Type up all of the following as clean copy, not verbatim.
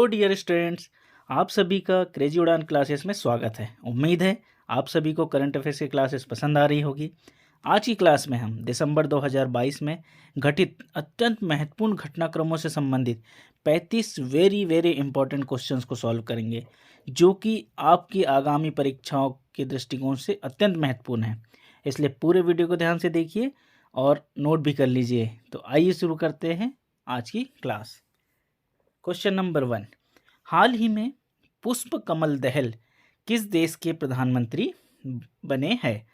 Hello dear students, आप सभी का क्रेजी उड़ान क्लासेस में स्वागत है। उम्मीद है आप सभी को करंट अफेयर्स की क्लासेस पसंद आ रही होगी। आज की क्लास में हम दिसंबर 2022 में घटित अत्यंत महत्वपूर्ण घटनाक्रमों से संबंधित 35 वेरी वेरी इंपॉर्टेंट क्वेश्चंस को सॉल्व करेंगे, जो कि आपकी आगामी परीक्षाओं के दृष्टिकोण से अत्यंत महत्वपूर्ण है। इसलिए पूरे वीडियो को ध्यान से देखिए और नोट भी कर लीजिए। तो आइए शुरू करते हैं आज की क्लास। क्वेश्चन नंबर 1, हाल ही में पुष्प कमल दहल किस देश के प्रधानमंत्री बने हैं?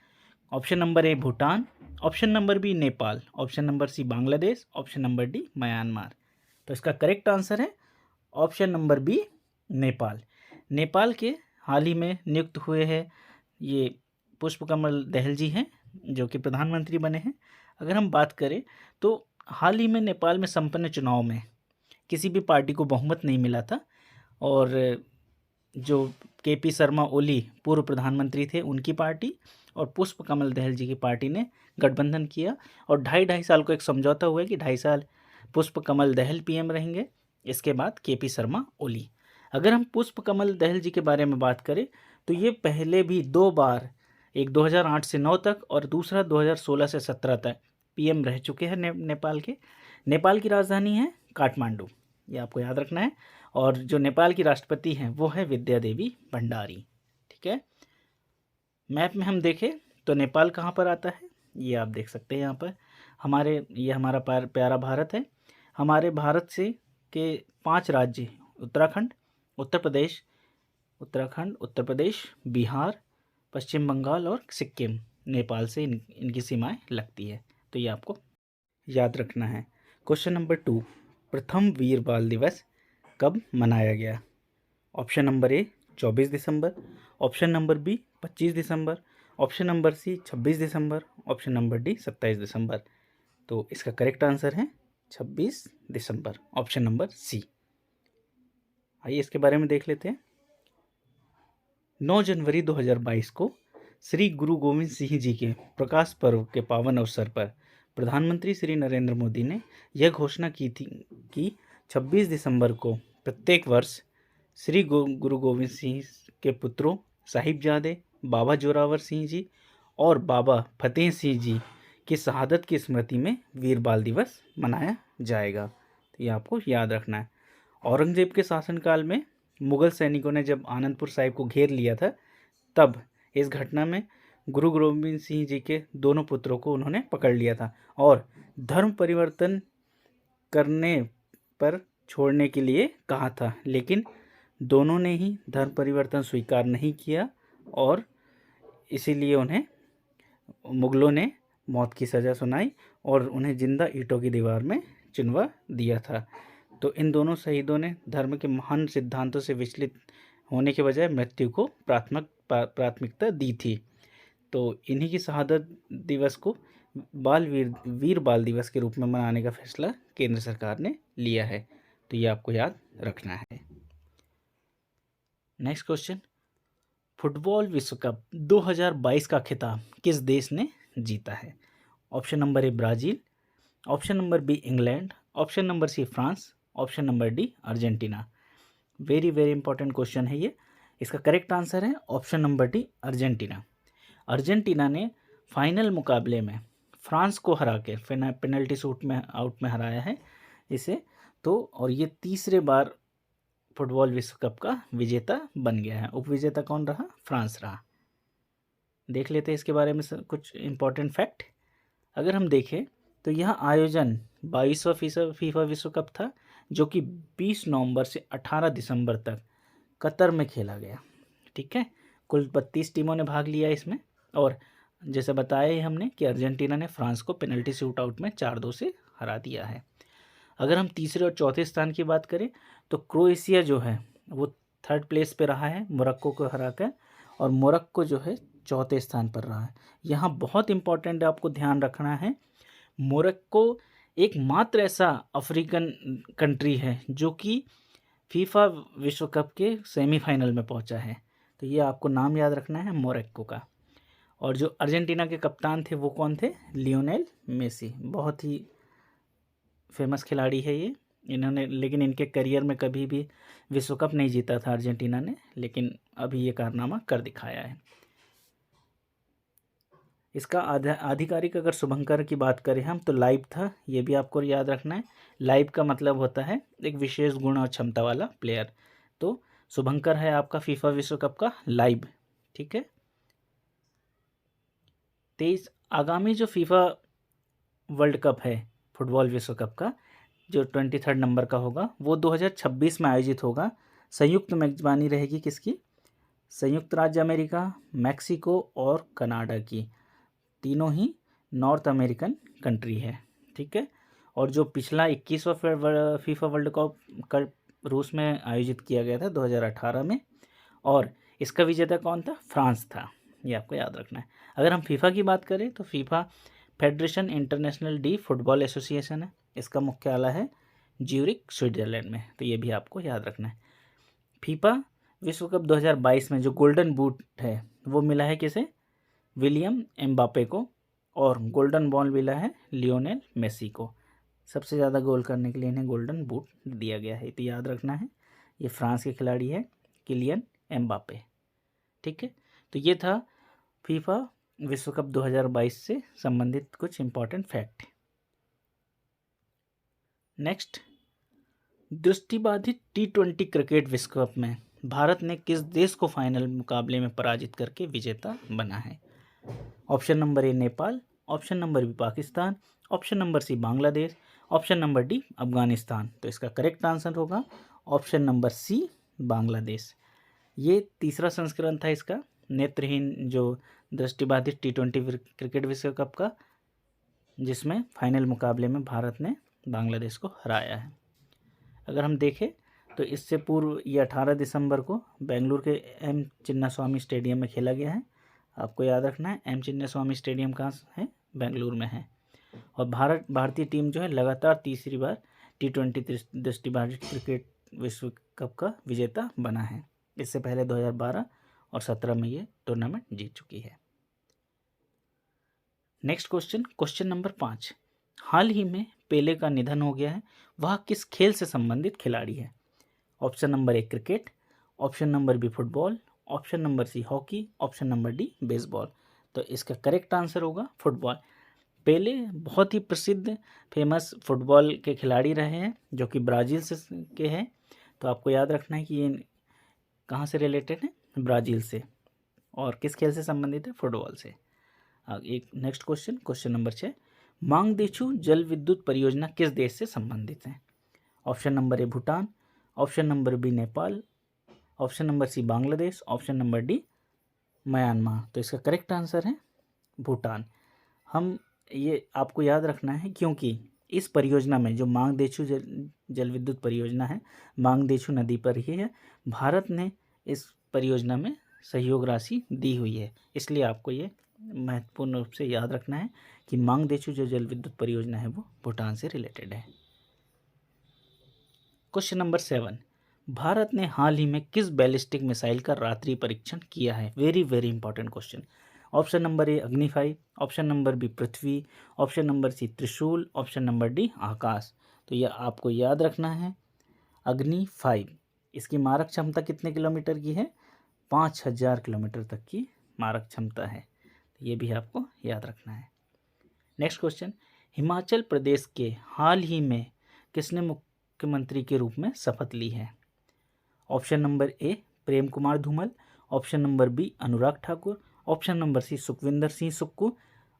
Option number A Bhutan, option number B Nepal, option number C Bangladesh, option number D Myanmar. तो इसका करेक्ट आंसर है option number B Nepal. Nepal के हाल ही में नियुक्त हुए हैं ये पुष्प कमल दहल जी हैं, जो कि प्रधानमंत्री बने हैं। अगर हम बात करें तो हाल ही में नेपाल में संपन्न चुनाव में किसी भी पार्टी को बहुमत नहीं मिला था और जो केपी शर्मा ओली पूर्व प्रधानमंत्री थे, उनकी पार्टी और पुष्प कमल दहल जी की पार्टी ने गठबंधन किया और 2.5 साल को एक समझौता हुआ कि 2.5 साल पुष्प कमल दहल पीएम रहेंगे, इसके बाद केपी शर्मा ओली। अगर हम पुष्प कमल दहल जी के बारे में बात करें तो ये पहले भी 2 बार, एक 2008 से 9 तक और दूसरा 2016 से 17 तक पीएम रह चुके हैं नेपाल के। नेपाल की राजधानी है काठमांडू, ये आपको याद रखना है। और जो नेपाल की राष्ट्रपति हैं वो है विद्या देवी भंडारी। ठीक है, मैप में हम देखें तो नेपाल कहाँ पर आता है, ये आप देख सकते हैं यहाँ पर। ये हमारा प्यारा भारत है। हमारे भारत से के 5 राज्य उत्तराखंड, उत्तर प्रदेश, बिहार, पश्चिम बंगाल और सिक्किम, नेपाल से इनकी सीमाएं लगती है। तो ये आपको याद रखना है। क्वेश्चन नंबर 2, प्रथम वीर बाल दिवस कब मनाया गया? ऑप्शन नंबर ए 24 दिसंबर, ऑप्शन नंबर बी 25 दिसंबर, ऑप्शन नंबर सी 26 दिसंबर, ऑप्शन नंबर डी 27 दिसंबर। तो इसका करेक्ट आंसर है 26 दिसंबर, ऑप्शन नंबर सी। आइए इसके बारे में देख लेते हैं। 9 जनवरी 2022 को श्री गुरु गोविंद सिंह जी के प्रकाश पर्व के पावन अवसर पर प्रधानमंत्री श्री नरेंद्र मोदी ने यह घोषणा की थी कि 26 दिसंबर को प्रत्येक वर्ष श्री गुरु गोविंद सिंह के पुत्रों साहिबजादे बाबा जोरावर सिंह जी और बाबा फतेह सिंह जी की शहादत की स्मृति में वीर बाल दिवस मनाया जाएगा। तो ये आपको याद रखना है। औरंगजेब के शासनकाल में मुगल सैनिकों ने जब आनंदपुर साहिब को घेर लिया था, तब इस घटना में गुरु गोविंद सिंह जी के दोनों पुत्रों को उन्होंने पकड़ लिया था और धर्म परिवर्तन करने पर छोड़ने के लिए कहा था, लेकिन दोनों ने ही धर्म परिवर्तन स्वीकार नहीं किया और इसीलिए उन्हें मुगलों ने मौत की सज़ा सुनाई और उन्हें जिंदा ईंटों की दीवार में चिनवा दिया था। तो इन दोनों शहीदों ने धर्म के महान सिद्धांतों से विचलित होने के बजाय मृत्यु को प्राथमिकता दी थी। तो इन्हीं की शहादत दिवस को वीर बाल दिवस के रूप में मनाने का फैसला केंद्र सरकार ने लिया है। तो ये आपको याद रखना है। नेक्स्ट क्वेश्चन, फुटबॉल विश्व कप 2022 का खिताब किस देश ने जीता है? Option number A Brazil, option number B England, option number C France, option number D Argentina. Very very important question है ये। इसका करेक्ट आंसर है option number D Argentina. Argentina ने फाइनल मुकाबले में फ्रांस को हरा के पेनल्टी शूट में आउट में हराया है इसे। तो और ये तीसरे बार फुटबॉल विश्व कप का विजेता बन गया है। उपविजेता कौन रहा? फ्रांस रहा। देख लेते हैं इसके बारे में कुछ इंपॉर्टेंट फैक्ट। अगर हम देखें तो यह आयोजन 22वां फीफा विश्व कप था, जो कि 20 नवंबर से 18 दिसंबर तक कतर में खेला गया। ठीक है, कुल 32 टीमों ने भाग लिया इसमें और जैसे बताया हमने कि अर्जेंटीना ने फ्रांस को पेनल्टी शूट आउट में 4-2 से हरा दिया है। अगर हम तीसरे और चौथे स्थान की बात करें तो क्रोएशिया जो है वो 3rd प्लेस पे रहा है मोरक्को को हराकर, और मोरक्को जो है 4थे स्थान पर रहा है। यहाँ बहुत इंपॉर्टेंट आपको ध्यान रखना है, मोरक्को एकमात्र ऐसा अफ्रीकन कंट्री है जो कि फीफा विश्व कप के सेमीफाइनल में पहुंचा है। तो ये आपको नाम याद रखना है मोरक्को का। और जो अर्जेंटीना के कप्तान थे वो कौन थे? Lionel Messi. बहुत ही फेमस खिलाड़ी है ये। इन्होंने, लेकिन इनके करियर में कभी भी विश्व कप नहीं जीता था अर्जेंटीना ने, लेकिन अभी ये कारनामा कर दिखाया है। इसका आधिकारिक अगर शुभंकर की बात करें हम तो लाइव था, ये भी आपको याद रखना है। लाइव का मतलब होता है एक विशेष गुण और क्षमता वाला प्लेयर। तो शुभंकर है आपका फीफा विश्व कप का लाइव। ठीक है। 23 आगामी जो फीफा वर्ल्ड कप है फुटबॉल विश्व कप का, जो 23 नंबर का होगा, वो 2026 में आयोजित होगा। संयुक्त मेजबानी रहेगी किसकी? संयुक्त राज्य अमेरिका, मैक्सिको और कनाडा की। तीनों ही नॉर्थ अमेरिकन कंट्री है। ठीक है। और जो पिछला 21वां फीफा वर्ल्ड कप रूस में आयोजित किया गया था 2018 में, और इसका विजेता कौन था? फ्रांस था। ये आपको याद रखना है। अगर हम फीफा की बात करें तो FIFA federation international D football association है। इसका मुख्यालय है ज्यूरिक, स्विट्जरलैंड में। तो ये भी आपको याद रखना है। फीफा विश्व कप 2022 में जो गोल्डन बूट है वो मिला है किसे? विलियम एम्बापे को। और गोल्डन बॉल मिला है लियोनेल मेसी को। सबसे ज़्यादा गोल करने के लिए इन्हें गोल्डन बूट दिया गया है। तो याद रखना है, ये फ्रांस के खिलाड़ी है किलियन एम्बापे। ठीक है। तो ये था फीफा विश्व कप 2022 से संबंधित कुछ इंपॉर्टेंट फैक्ट। नेक्स्ट, दृष्टिबाधित T20 क्रिकेट विश्व कप में भारत ने किस देश को फाइनल मुकाबले में पराजित करके विजेता बना है? Option number A Nepal, option number B Pakistan, option number C Bangladesh, option number D Afghanistan. तो इसका करेक्ट आंसर होगा ऑप्शन नंबर सी, बांग्लादेश। ये तीसरा संस्करण था इसका, नेत्रहीन जो दृष्टिबाधित T20 क्रिकेट विश्व कप का, जिसमें फाइनल मुकाबले में भारत ने बांग्लादेश को हराया है। अगर हम देखें तो इससे पूर्व ये 18 दिसंबर को बेंगलुरु के एम चिन्नास्वामी स्टेडियम में खेला गया है। आपको याद रखना है एम चिन्नास्वामी स्टेडियम कहाँ है? बेंगलुरु में है। और भारतीय टीम जो है लगातार तीसरी बार T20 दृष्टिबाधित क्रिकेट विश्व कप का विजेता बना है। इससे पहले 2012 और 17 में ये टूर्नामेंट जीत चुकी है। Next question, question number 5। हाल ही में पेले का निधन हो गया है, वह किस खेल से संबंधित खिलाड़ी है? Option number A cricket, option number B football, option number C hockey, option number D baseball. तो इसका करेक्ट आंसर होगा फुटबॉल। पेले बहुत ही प्रसिद्ध फेमस फुटबॉल के खिलाड़ी रहे हैं, जो कि ब्राज़ील से के हैं। तो आपको याद रखना है कि ये कहाँ से रिलेटेड है? ब्राज़ील से। और किस खेल से संबंधित है? फुटबॉल से। एक next question, question number 6। Mangdechhu जल विद्युत परियोजना किस देश से संबंधित है? Option number A Bhutan, option number B Nepal, option number C Bangladesh, option number D Myanmar. तो इसका करेक्ट आंसर है भूटान। हम ये आपको याद रखना है क्योंकि इस परियोजना में जो मांगदेछु जल विद्युत परियोजना है, मांगदेछु नदी पर ही है। भारत ने इस परियोजना में सहयोग राशि दी हुई है, इसलिए आपको ये महत्वपूर्ण रूप से याद रखना है कि मांगदेछु जो जल विद्युत परियोजना है वो भूटान से रिलेटेड है। Question number 7। भारत ने हाल ही में किस बैलिस्टिक मिसाइल का रात्रि परीक्षण किया है? Very very important question. Option number ए अग्नि 5, ऑप्शन नंबर बी पृथ्वी, ऑप्शन नंबर सी त्रिशूल, ऑप्शन नंबर डी आकाश। तो यह आपको याद रखना है अग्नि 5। इसकी मारक क्षमता कितने किलोमीटर की है? 5000 किलोमीटर तक की मारक क्षमता है। ये भी आपको याद रखना है। नेक्स्ट क्वेश्चन, हिमाचल प्रदेश के हाल ही में किसने मुख्यमंत्री के रूप में शपथ ली है? Option number A Prem Kumar Dhumal, option number B Anurag Thakur, option number C Sukhvinder Singh Sukhu,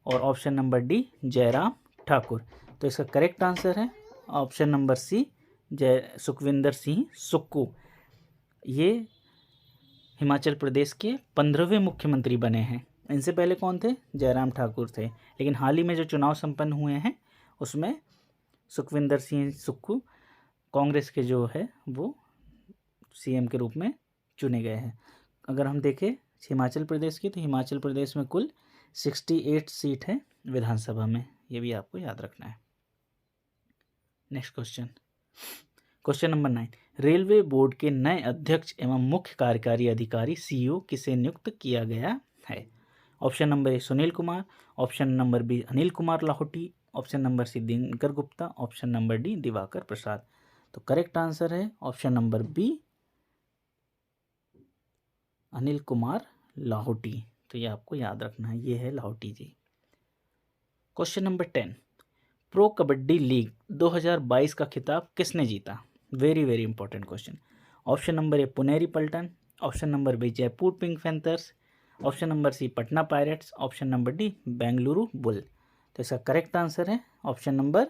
और option number D Jairam Thakur. तो इसका करेक्ट आंसर है option number C, Sukhvinder Singh Sukhu. ये हिमाचल प्रदेश के 15वें मुख्यमंत्री बने हैं। इनसे पहले कौन थे? जयराम ठाकुर थे। लेकिन हाल ही में जो चुनाव संपन्न हुए हैं उसमें सुखविंदर सिंह सुक्खू कांग्रेस के जो है वो सीएम के रूप में चुने गए हैं। अगर हम देखें हिमाचल प्रदेश की, तो हिमाचल प्रदेश में कुल 68 सीट है विधानसभा में। ये भी आपको याद रखना है। Next question, question number 9। Railway board के नए अध्यक्ष एवं मुख्य कार्यकारी अधिकारी सीईओ किसे नियुक्त किया गया है? Option number A Sunil Kumar, option number B Anil Kumar Lahoti, option number C Dinkar Gupta, option number D Diwakar Prasad. तो करेक्ट आंसर है option number B, Anil Kumar Lahoti. तो ये आपको याद रखना है, ये है Lahoti ji. Question number 10, pro Kabaddi league 2022 का खिताब किसने जीता? Very very important question. Option number A Puneri Paltan, option number B Jaipur pink panthers, option number C Patna Pirates, option number D Bengaluru Bull. तो इसका करेक्ट आंसर है option number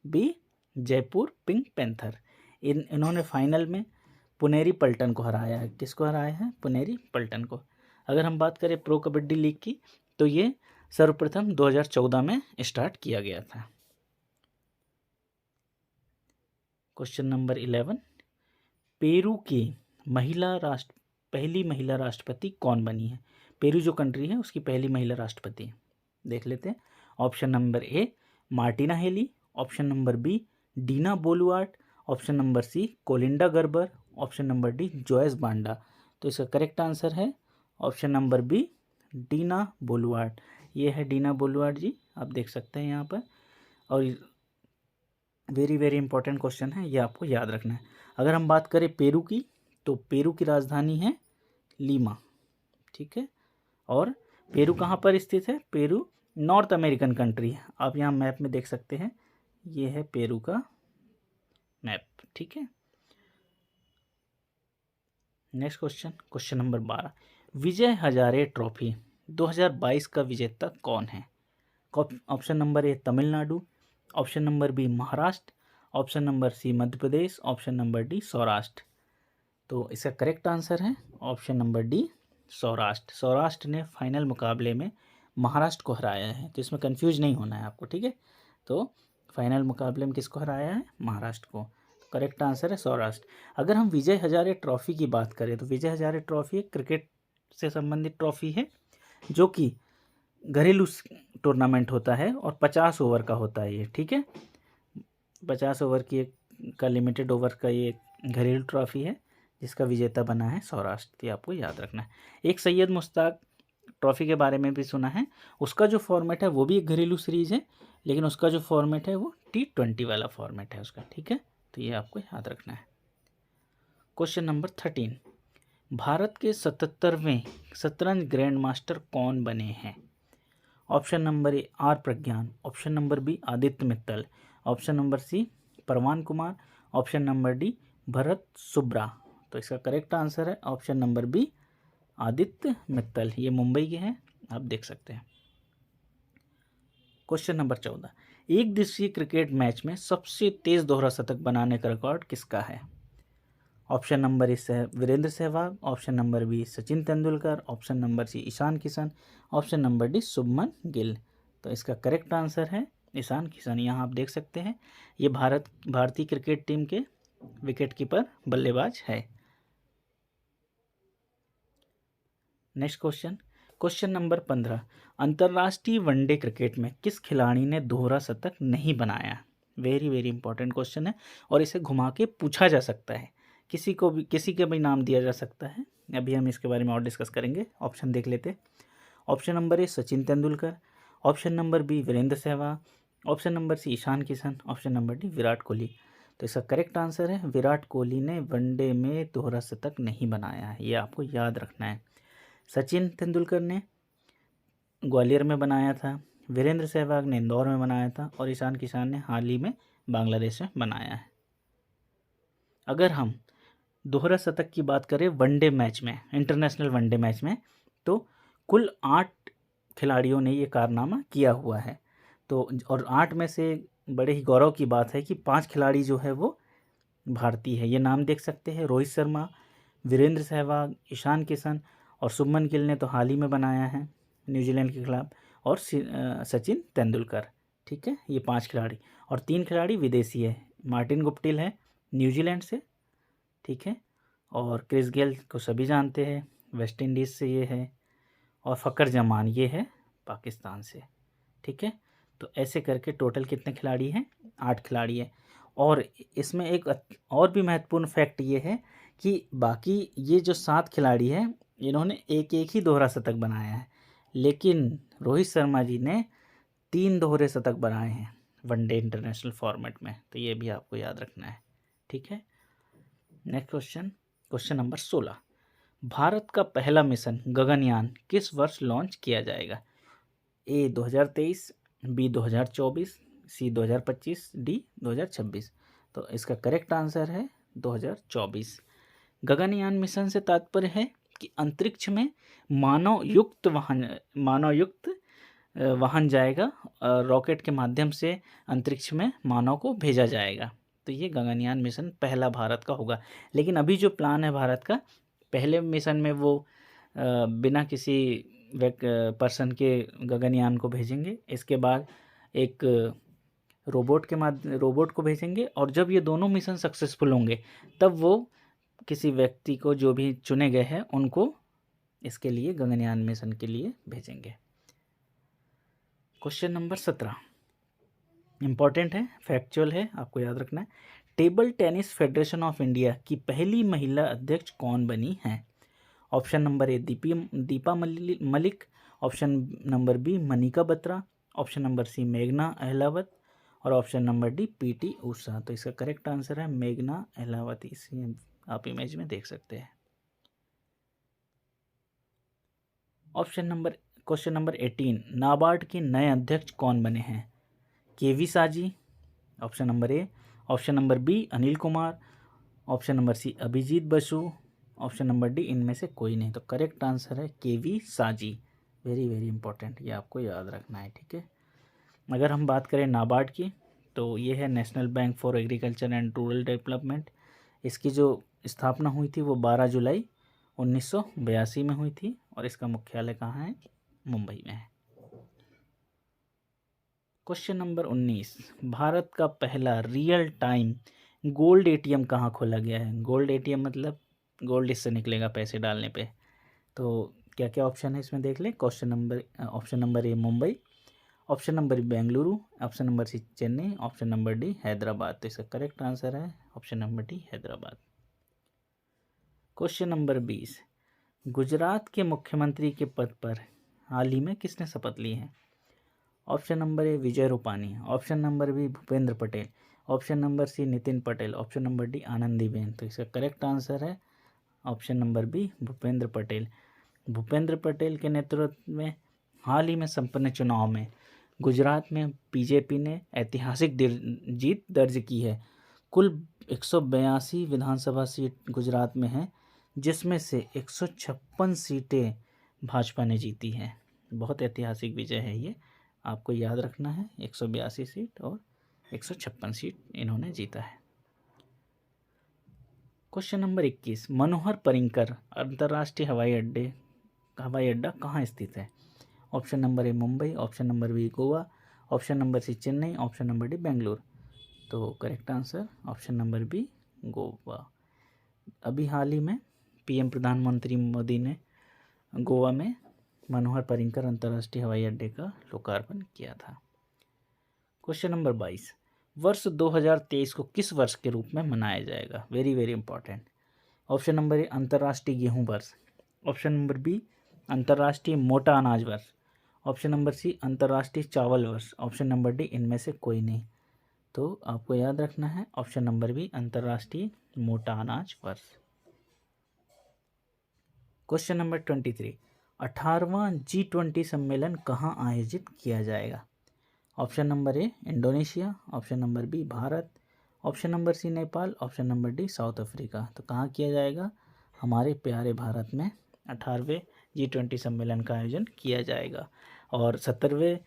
B, Jaipur Pink Panther. इन्होंने final में पुनेरी पल्टन को हराया है। किसको हराया है? पुनेरी पल्टन को। अगर हम बात करें प्रो कबड्डी लीग की, तो ये सर्वप्रथम 2014 में स्टार्ट किया गया था। क्वेश्चन नंबर 11, पेरू की पहली महिला राष्ट्रपति कौन बनी है? पेरू जो कंट्री है उसकी पहली महिला राष्ट्रपति देख लेते हैं। Option number A Martina Haley, option number B Dina Boluarte, option number C Kolinda Grabar, option number D Joyce Banda. तो इसका करेक्ट आंसर है option number B, Dina Boluarte. ये है डीना बोलुआर्ट जी, आप देख सकते हैं यहाँ पर। और वेरी वेरी इंपॉर्टेंट क्वेश्चन है, ये आपको याद रखना है। अगर हम बात करें पेरू की, तो पेरू की राजधानी है लीमा, ठीक है। और पेरू कहाँ पर स्थित है? पेरू नॉर्थ अमेरिकन कंट्री है। आप यहाँ मैप में देख सकते हैं, ये है पेरू का मैप, ठीक है। Next question, question number 12, Vijay Hazare trophy 2022 का विजेता कौन है? Option number A Tamil Nadu, option number B Maharashtra, option number C Madhya Pradesh, option number D Saurashtra. तो इसका करेक्ट आंसर है option number D, Saurashtra. Saurashtra ने फाइनल मुकाबले में महाराष्ट्र को हराया है, तो इसमें कंफ्यूज नहीं होना है आपको, ठीक है। तो फाइनल मुकाबले में किसको हराया है? महाराष्ट्र को। करेक्ट आंसर है सौराष्ट्र। अगर हम विजय हजारे ट्रॉफी की बात करें, तो विजय हजारे ट्रॉफी एक क्रिकेट से संबंधित ट्रॉफी है, जो कि घरेलू टूर्नामेंट होता है और 50 ओवर का होता है ये, ठीक है। 50 ओवर की एक का लिमिटेड ओवर का ये घरेलू ट्रॉफी है, जिसका विजेता बना है सौराष्ट्र। ये आपको याद रखना है। एक सैयद मुश्ताक ट्रॉफी के बारे में भी सुना है, उसका जो फॉर्मेट है वो भी एक घरेलू सीरीज है, लेकिन उसका जो फॉर्मेट है वो T20 वाला फॉर्मेट है उसका, ठीक है। तो ये आपको याद रखना है। क्वेश्चन नंबर 13, भारत के 77वें शतरंज ग्रैंड मास्टर कौन बने हैं? Option number A R Pragyan, option number B Aditya Mittal, option number C Pranav Kumar, option number D Bharat Subra. तो इसका करेक्ट आंसर है option number B, Aditya Mittal. ये मुंबई के हैं, आप देख सकते हैं। क्वेश्चन नंबर 14, एक दिवसीय क्रिकेट मैच में सबसे तेज दोहरा शतक बनाने का रिकॉर्ड किसका है? Option number A Virender Sehwag, option number B Sachin Tendulkar, option number C Ishan Kishan, option number D Shubman Gill. तो इसका करेक्ट आंसर है ईशान किशन। यहाँ आप देख सकते हैं, ये भारतीय क्रिकेट टीम के विकेट कीपर बल्लेबाज है। नेक्स्ट क्वेश्चन, क्वेश्चन नंबर 15, अंतर्राष्ट्रीय वनडे क्रिकेट में किस खिलाड़ी ने दोहरा शतक नहीं बनाया? वेरी वेरी इंपॉर्टेंट क्वेश्चन है, और इसे घुमा के पूछा जा सकता है, किसी का भी नाम दिया जा सकता है। अभी हम इसके बारे में और डिस्कस करेंगे। ऑप्शन देख लेते। Option number A Sachin Tendulkar, option number B Virender Sehwag, option number C Ishan Kishan, option number D Virat Kohli. तो इसका करेक्ट आंसर है विराट कोहली ने वनडे में दोहरा शतक नहीं बनाया है, ये आपको याद रखना है। सचिन तेंदुलकर ने ग्वालियर में बनाया था, वीरेंद्र सहवाग ने इंदौर में बनाया था, और ईशान किशन ने हाल ही में बांग्लादेश में बनाया है। अगर हम दोहरा शतक की बात करें वनडे मैच में, इंटरनेशनल वनडे मैच में, तो कुल 8 खिलाड़ियों ने ये कारनामा किया हुआ है। तो और 8 में से बड़े ही गौरव की बात है कि 5 खिलाड़ी जो है वो भारतीय है। ये नाम देख सकते हैं, रोहित शर्मा, वीरेंद्र सहवाग, ईशान किशन और शुभमन गिल ने तो हाल ही में बनाया है न्यूजीलैंड के खिलाफ, और सचिन तेंदुलकर, ठीक है। ये 5 खिलाड़ी, और 3 खिलाड़ी विदेशी है। मार्टिन गुप्टिल है न्यूजीलैंड से, ठीक है, और क्रिस गेल को सभी जानते हैं, वेस्ट इंडीज़ से ये है, और फ़खर जमान ये है पाकिस्तान से, ठीक है। तो ऐसे करके टोटल कितने खिलाड़ी हैं? 8 खिलाड़ी है। और इसमें एक और भी महत्वपूर्ण फैक्ट ये है कि बाकी ये जो 7 खिलाड़ी हैं, इन्होंने एक एक ही दोहरा शतक बनाया है, लेकिन रोहित शर्मा जी ने 3 दोहरे शतक बनाए हैं वनडे इंटरनेशनल फॉर्मेट में। तो ये भी आपको याद रखना है, ठीक है। Next question, question number 16, Bharat का पहला मिशन गगनयान किस वर्ष लॉन्च किया जाएगा? ए 2023, बी 2024, सी 2025, डी 2026। तो इसका करेक्ट आंसर है 2024। गगनयान मिशन से तात्पर्य है कि अंतरिक्ष में मानवयुक्त वाहन जाएगा, रॉकेट के माध्यम से अंतरिक्ष में मानव को भेजा जाएगा। तो ये गगनयान मिशन पहला भारत का होगा। लेकिन अभी जो प्लान है भारत का, पहले मिशन में वो बिना किसी पर्सन के गगनयान को भेजेंगे, इसके बाद एक रोबोट को भेजेंगे, और जब ये दोनों मिशन सक्सेसफुल होंगे तब वो किसी व्यक्ति को, जो भी चुने गए हैं, उनको इसके लिए गगनयान मिशन के लिए भेजेंगे। क्वेश्चन नंबर 17 इम्पॉर्टेंट है, फैक्चुअल है, आपको याद रखना है। Table tennis federation of India की पहली महिला अध्यक्ष कौन बनी है? Option number A Deepa Malik, option number B Manika Batra, option number C मेघना अहलावत, और option number D PT Usha. तो इसका करेक्ट आंसर है मेघना अहलावत। इसे आप इमेज में देख सकते हैं। क्वेश्चन नंबर 18, नाबार्ड के नए अध्यक्ष कौन बने हैं? KV Saji, option number A, option number B Anil Kumar, option number C Abhijit Basu, option number D इनमें से कोई नहीं। तो करेक्ट आंसर है केवी साजी। वेरी वेरी इंपॉर्टेंट, ये आपको याद रखना है, ठीक है। अगर हम बात करें नाबार्ड की, तो ये है national bank for agriculture and rural development. इसकी जो स्थापना हुई थी वो 12 जुलाई 1982 में हुई थी, और इसका मुख्यालय कहाँ है? मुंबई में है। क्वेश्चन नंबर 19, भारत का पहला रियल टाइम गोल्ड एटीएम कहाँ खोला गया है? गोल्ड एटीएम मतलब गोल्ड इससे निकलेगा पैसे डालने पे। तो क्या क्या ऑप्शन है इसमें देख लें। Option number A Mumbai, option number B Bengaluru, option number C Chennai, option number D Hyderabad. तो इसका करेक्ट आंसर है option number D Hyderabad. Question number 20, Gujarat के मुख्यमंत्री के पद पर हाल ही में किसने शपथ ली है? Option number A Vijay Rupani, option number B Bhupendra Patel, option number C Nitin Patel, option number D Anandiben. तो इसका करेक्ट आंसर है option number B Bhupendra Patel. Bhupendra Patel के नेतृत्व में हाल ही में संपन्न चुनाव में गुजरात में बीजेपी ने ऐतिहासिक जीत दर्ज की है। कुल 182 विधानसभा सीट गुजरात में हैं, जिसमें से 156 सीटें भाजपा ने जीती हैं। बहुत ऐतिहासिक विजय है ये, आपको याद रखना है। 182 सीट और 156 सीट इन्होंने जीता है। क्वेश्चन नंबर 21, मनोहर पर्रिकर अंतर्राष्ट्रीय हवाई अड्डा कहाँ स्थित है? Option number A Mumbai, option number B Goa, option number C Chennai, option number D Bengaluru. तो correct answer option number B Goa. अभी हाल ही में पीएम प्रधानमंत्री मोदी ने गोवा में मनोहर पर्रिकर अंतर्राष्ट्रीय हवाई अड्डे का लोकार्पण किया था। क्वेश्चन नंबर 22, वर्ष 2023 को किस वर्ष के रूप में मनाया जाएगा? Very very important. Option number ए अंतर्राष्ट्रीय गेहूं वर्ष, ऑप्शन नंबर बी अंतर्राष्ट्रीय मोटा अनाज वर्ष, ऑप्शन नंबर सी अंतर्राष्ट्रीय चावल वर्ष, ऑप्शन नंबर डी इनमें से कोई नहीं। तो आपको याद रखना है ऑप्शन नंबर बी अंतर्राष्ट्रीय मोटा अनाज वर्ष। क्वेश्चन नंबर 23, 18वां G20 सम्मेलन कहाँ आयोजित किया जाएगा? Option number A Indonesia, option number B Bharat, option number C Nepal, option number D South Africa. तो कहाँ किया जाएगा? हमारे प्यारे भारत में 18वें G20 सम्मेलन का आयोजन किया जाएगा। और 70वें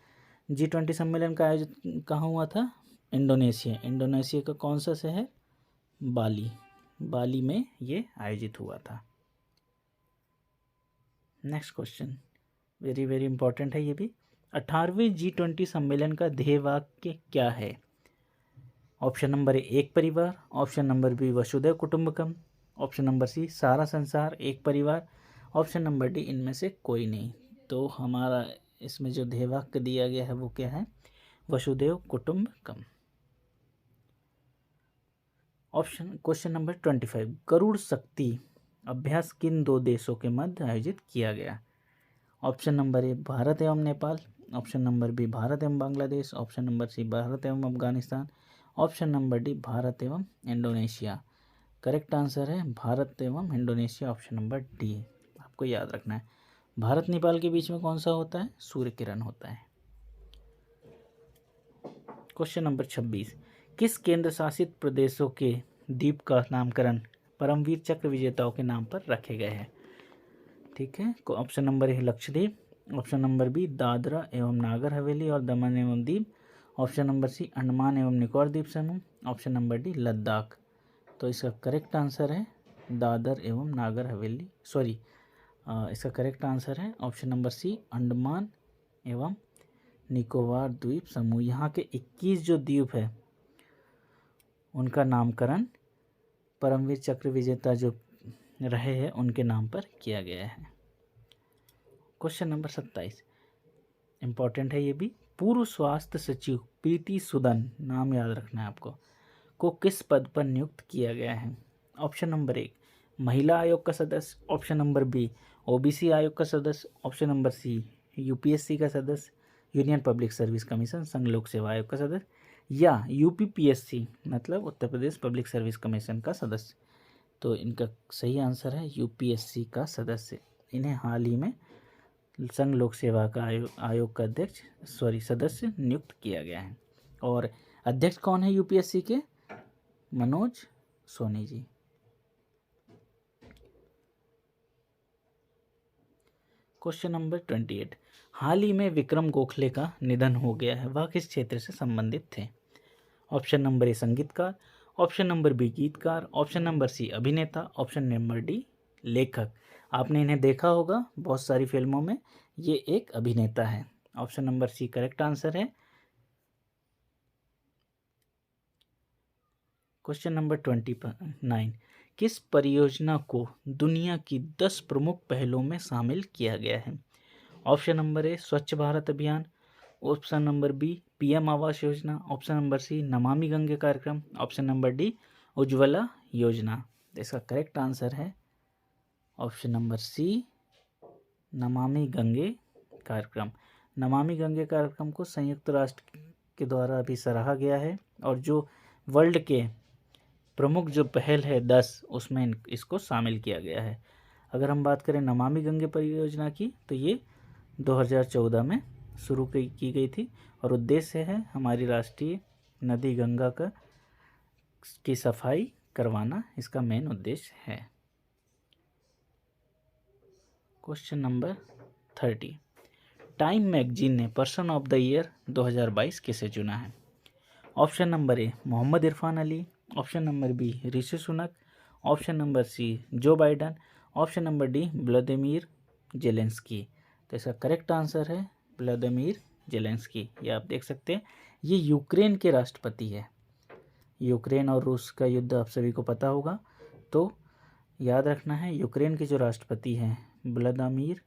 G20 सम्मेलन का आयोजन कहाँ हुआ था? इंडोनेशिया का कौन सा शहर? बाली में ये आयोजित हुआ था। Next question very very important है ये भी। 18वें G20 सम्मेलन का ध्येय वाक्य क्या है? ऑप्शन नंबर ए एक परिवार, ऑप्शन नंबर बी वसुधैव कुटुंबकम, ऑप्शन नंबर सी सारा संसार एक परिवार, ऑप्शन नंबर डी इनमें से कोई नहीं। तो हमारा इसमें जो ध्येय वाक्य दिया गया है वो क्या है? वसुधैव कुटुंबकम। क्वेश्चन नंबर 25, गरुड़ शक्ति अभ्यास किन दो देशों के मध्य आयोजित किया गया? ऑप्शन नंबर ए भारत एवं Nepal, option number B Bharat एवं Bangladesh, option number C Bharat एवं Afghanistan, option number D Bharat एवं इंडोनेशिया। करेक्ट आंसर है भारत एवं इंडोनेशिया, ऑप्शन नंबर डी। आपको याद रखना है। भारत नेपाल के बीच में कौन सा होता है? सूर्य किरण होता है। क्वेश्चन नंबर 26, किस केंद्र शासित प्रदेशों के द्वीप का नामकरण परमवीर चक्र विजेताओं के नाम पर रखे गए हैं? ठीक है, option number A Lakshadweep, option number B Dadra एवं नागर हवेली और दमन एवं Diu, option number C Andaman एवं निकोबार द्वीप समूह, ऑप्शन नंबर डी लद्दाख। तो इसका करेक्ट आंसर है दादर एवं नागर हवेली, सॉरी इसका करेक्ट आंसर है ऑप्शन नंबर सी अंडमान एवं निकोबार द्वीप समूह। यहाँ के 21 जो द्वीप है उनका नामकरण परमवीर चक्र विजेता जो रहे हैं उनके नाम पर किया गया है। क्वेश्चन नंबर 27 इम्पॉर्टेंट है ये भी। पूर्व स्वास्थ्य सचिव प्रीति सूदन, नाम याद रखना है आपको, को किस पद पर नियुक्त किया गया है? ऑप्शन नंबर 1 महिला आयोग का सदस्य, ऑप्शन नंबर बी ओबीसी आयोग का सदस्य, ऑप्शन नंबर सी यूपीएससी का सदस्य, यूनियन पब्लिक सर्विस कमीशन संघ लोक सेवा आयोग का सदस्य, या यूपीपीएससी मतलब Uttar Pradesh public service commission का सदस्य। तो इनका सही आंसर है यूपीएससी का सदस्य। इन्हें हाल ही में संघ लोक सेवा का आयोग का सदस्य नियुक्त किया गया है। और अध्यक्ष कौन है यूपीएससी के? मनोज सोनी जी। क्वेश्चन नंबर 28, हाल ही में विक्रम गोखले का निधन हो गया है, वह किस क्षेत्र से संबंधित थे? ऑप्शन नंबर ए संगीतकार, ऑप्शन नंबर बी गीतकार, ऑप्शन नंबर सी अभिनेता, ऑप्शन नंबर डी लेखक। आपने इन्हें देखा होगा बहुत सारी फिल्मों में, ये एक अभिनेता है। Option number C correct answer है। क्वेश्चन नंबर 29, किस परियोजना को दुनिया की 10 प्रमुख पहलों में शामिल किया गया है? ऑप्शन नंबर ए स्वच्छ भारत अभियान, option number B PM Awas Yojana, option number सी नमामि गंगे कार्यक्रम, ऑप्शन नंबर डी उज्ज्वला योजना। इसका करेक्ट आंसर है ऑप्शन नंबर सी नमामि गंगे कार्यक्रम। नमामि गंगे कार्यक्रम को संयुक्त राष्ट्र के द्वारा अभी सराहा गया है और जो वर्ल्ड के प्रमुख जो पहल है 10 उसमें इसको शामिल किया गया है। अगर हम बात करें नमामि गंगे परियोजना की तो ये 2014 में शुरू की गई थी और उद्देश्य है हमारी राष्ट्रीय नदी गंगा की सफाई करवाना, इसका मेन उद्देश्य है। क्वेश्चन नंबर 30, टाइम मैगजीन ने पर्सन ऑफ द ईयर 2022 किसे चुना है? Option number A Mohammad Irfan Ali, option number B Rishi Sunak, option number C Joe Biden, option number D Vladimir Zelensky. तो इसका करेक्ट आंसर है व्लादिमीर जेलेंस्की। ये आप देख सकते हैं, ये यूक्रेन के राष्ट्रपति है। यूक्रेन और रूस का युद्ध आप सभी को पता होगा, तो याद रखना है यूक्रेन के जो राष्ट्रपति हैं व्लादिमीर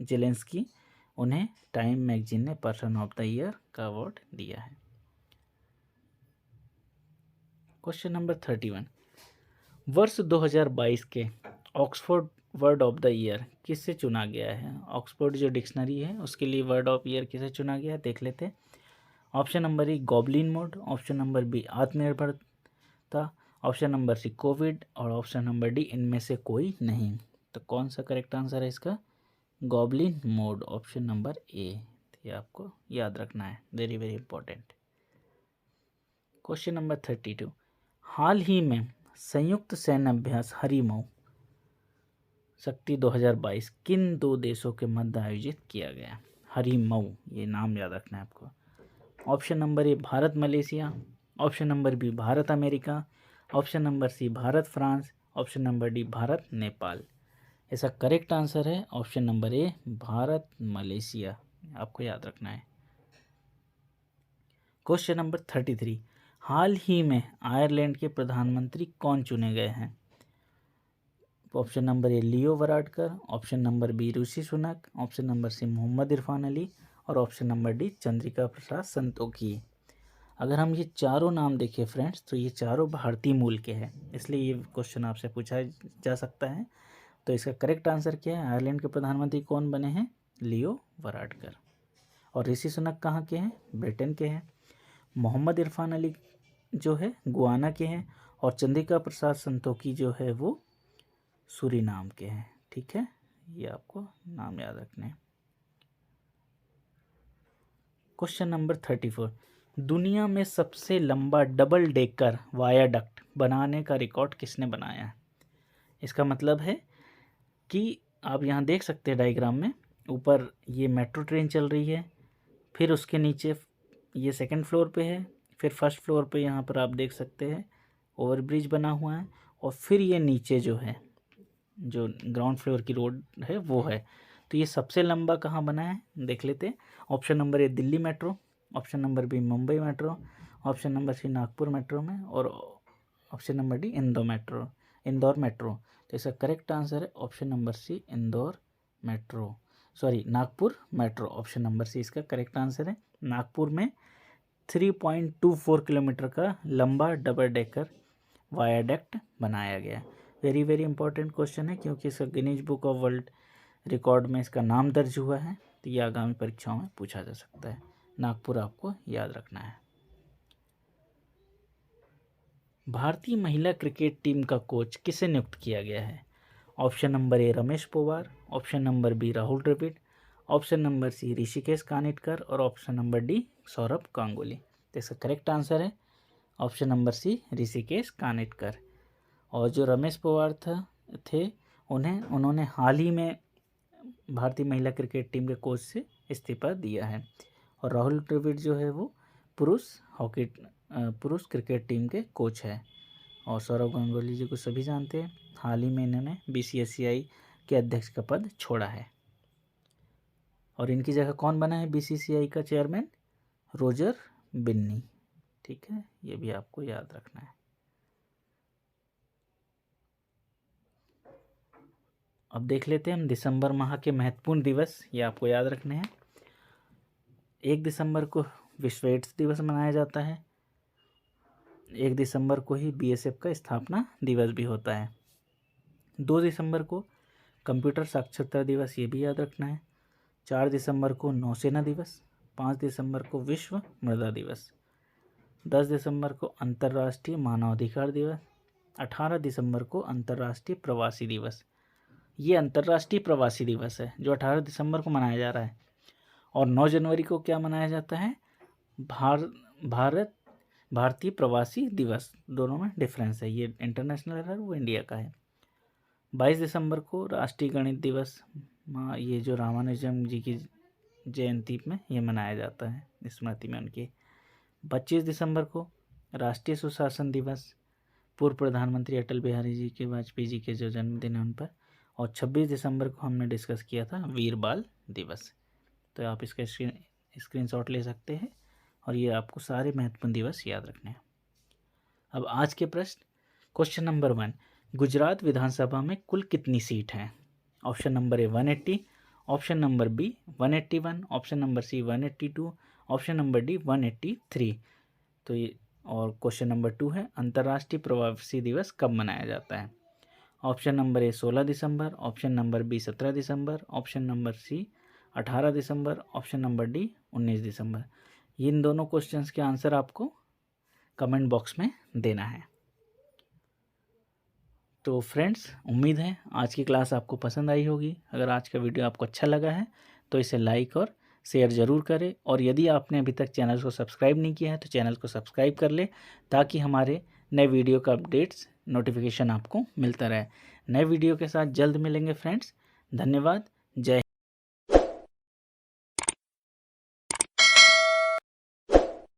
जेलेंस्की, उन्हें टाइम मैगजीन ने पर्सन ऑफ द ईयर का अवार्ड दिया है। क्वेश्चन नंबर 31, वर्ष 2022 के Oxford word of the year किससे चुना गया है? ऑक्सफोर्ड जो डिक्शनरी है उसके लिए वर्ड ऑफ ईयर किसे चुना गया है देख लेते हैं। Option number A goblin mode, option number B आत्मनिर्भरता, ऑप्शन नंबर सी कोविड और ऑप्शन नंबर डी इनमें से कोई नहीं। तो कौन सा करेक्ट आंसर है इसका? गॉबलिन मोड, ऑप्शन नंबर ए। ये आपको याद रखना है, very very important. Question number 32, हाल ही में संयुक्त सैन्य अभ्यास हरिमऊ शक्ति 2022 किन 2 देशों के मध्य आयोजित किया गया? हरिमऊ, ये नाम याद रखना है आपको। Option number A Bharat Malaysia, option number B Bharat America, option number C Bharat France, option number D Bharat Nepal. इसका करेक्ट आंसर है option number A Bharat Malaysia, आपको याद रखना है। क्वेश्चन नंबर 33, हाल ही में आयरलैंड के प्रधानमंत्री कौन चुने गए हैं? Option number A Leo Varadkar, option number B Rishi Sunak, option number C Mohammed Irfan Ali और option number D Chandrika Prasad Santokhi. अगर हम ये चारों नाम देखें फ्रेंड्स तो ये चारों भारतीय मूल के हैं, इसलिए ये क्वेश्चन आपसे पूछा जा सकता है। तो इसका करेक्ट आंसर क्या है? आयरलैंड के प्रधानमंत्री कौन बने हैं? लियो वराडकर। और ऋषि सुनक कहाँ के हैं? ब्रिटेन के हैं। मोहम्मद इरफान अली जो है गुआना के हैं और चंद्रिका प्रसाद संतोखी जो है वो सूरीनाम के हैं। ठीक है, ये आपको नाम याद रखने हैं। क्वेश्चन नंबर 34, दुनिया में सबसे लंबा डबल डेकर वायाडक्ट बनाने का रिकॉर्ड किसने बनाया है? इसका मतलब है कि आप यहाँ देख सकते हैं डायग्राम में, ऊपर ये मेट्रो ट्रेन चल रही है, फिर उसके नीचे ये सेकंड फ्लोर पे है, फिर फर्स्ट फ्लोर पे यहाँ पर आप देख सकते हैं ओवरब्रिज बना हुआ है, और फिर ये नीचे जो है जो ग्राउंड फ्लोर की रोड है वो है। तो ये सबसे लंबा कहाँ बना है देख लेते हैं। Option number A Delhi metro, option number B Mumbai metro, option number C Nagpur metro में, और option number D Indore metro. तो इसका करेक्ट आंसर है option number C Nagpur metro. Option number C इसका करेक्ट आंसर है। नागपुर में 3.24 किलोमीटर का लंबा डबल डेकर वायाडक्ट बनाया गया। वेरी वेरी इंपॉर्टेंट क्वेश्चन है, क्योंकि इसका Guinness book of world record में इसका नाम दर्ज हुआ है, तो ये आगामी परीक्षाओं में पूछा जा सकता है। नागपुर आपको याद रखना है। भारतीय महिला क्रिकेट टीम का कोच किसे नियुक्त किया गया है? Option number A Ramesh Powar, option number B Rahul Dravid, option number C Hrishikesh Kanitkar, और option number D Sourav Ganguly. तो इसका करेक्ट आंसर है option number C Hrishikesh Kanitkar. और जो रमेश पवार थे उन्होंने हाल ही में भारतीय महिला क्रिकेट टीम के कोच से इस्तीफा दिया है। और राहुल द्रविड़ जो है वो पुरुष क्रिकेट टीम के कोच है। और सौरभ गांगुली जी को सभी जानते हैं, हाल ही में इन्होंने BCCI के अध्यक्ष का पद छोड़ा है। और इनकी जगह कौन बना है BCCI का चेयरमैन? रोजर बिन्नी। ठीक है, ये भी आपको याद रखना है। अब देख लेते हैं हम दिसंबर माह के महत्वपूर्ण दिवस, ये आपको याद रखने हैं। 1 दिसंबर को विश्व एड्स दिवस मनाया जाता है। 1 दिसंबर को ही BSF का स्थापना दिवस भी होता है। 2 दिसंबर को कंप्यूटर साक्षरता दिवस, ये भी याद रखना है। 4 दिसंबर को नौसेना दिवस, 5 दिसंबर को विश्व मृदा दिवस, 10 दिसंबर को अंतर्राष्ट्रीय मानवाधिकार दिवस, 18 दिसंबर को अंतर्राष्ट्रीय प्रवासी दिवस। ये अंतर्राष्ट्रीय प्रवासी दिवस है जो 18 दिसंबर को मनाया जा रहा है। और 9 जनवरी को क्या मनाया जाता है? भारतीय प्रवासी दिवस। दोनों में डिफरेंस है, ये इंटरनेशनल है, वो इंडिया का है। 22 दिसंबर को राष्ट्रीय गणित दिवस, ये जो रामानुजम जी की जयंती में ये मनाया जाता है, स्मृति में उनकी। 25 दिसंबर को राष्ट्रीय सुशासन दिवस, पूर्व प्रधानमंत्री अटल बिहारी जी के वाजपेयी जी के जो जन्मदिन है उन पर। और 26 दिसंबर को हमने डिस्कस किया था वीर बाल दिवस। तो आप इसका स्क्रीनशॉट ले सकते हैं, और ये आपको सारे महत्वपूर्ण दिवस याद रखने हैं। अब आज के प्रश्न। क्वेश्चन नंबर 1, गुजरात विधानसभा में कुल कितनी सीट हैं? Option number A 180, option number B 181, option number C 182, option number D 183। तो ये, और क्वेश्चन नंबर 2 है अंतर्राष्ट्रीय प्रवासी दिवस कब मनाया जाता है? ऑप्शन नंबर ए 16 दिसंबर, ऑप्शन नंबर बी 17 दिसंबर, ऑप्शन नंबर सी 18 दिसंबर, ऑप्शन नंबर डी 19 दिसंबर। इन दोनों क्वेश्चंस के आंसर आपको कमेंट बॉक्स में देना है। तो फ्रेंड्स, उम्मीद है आज की क्लास आपको पसंद आई होगी। अगर आज का वीडियो आपको अच्छा लगा है तो इसे लाइक और शेयर ज़रूर करें, और यदि आपने अभी तक चैनल को सब्सक्राइब नहीं किया है तो चैनल को सब्सक्राइब कर ले, ताकि हमारे नए वीडियो का अपडेट्स नोटिफिकेशन आपको मिलता रहे। नए वीडियो के साथ जल्द मिलेंगे फ्रेंड्स। धन्यवाद। जय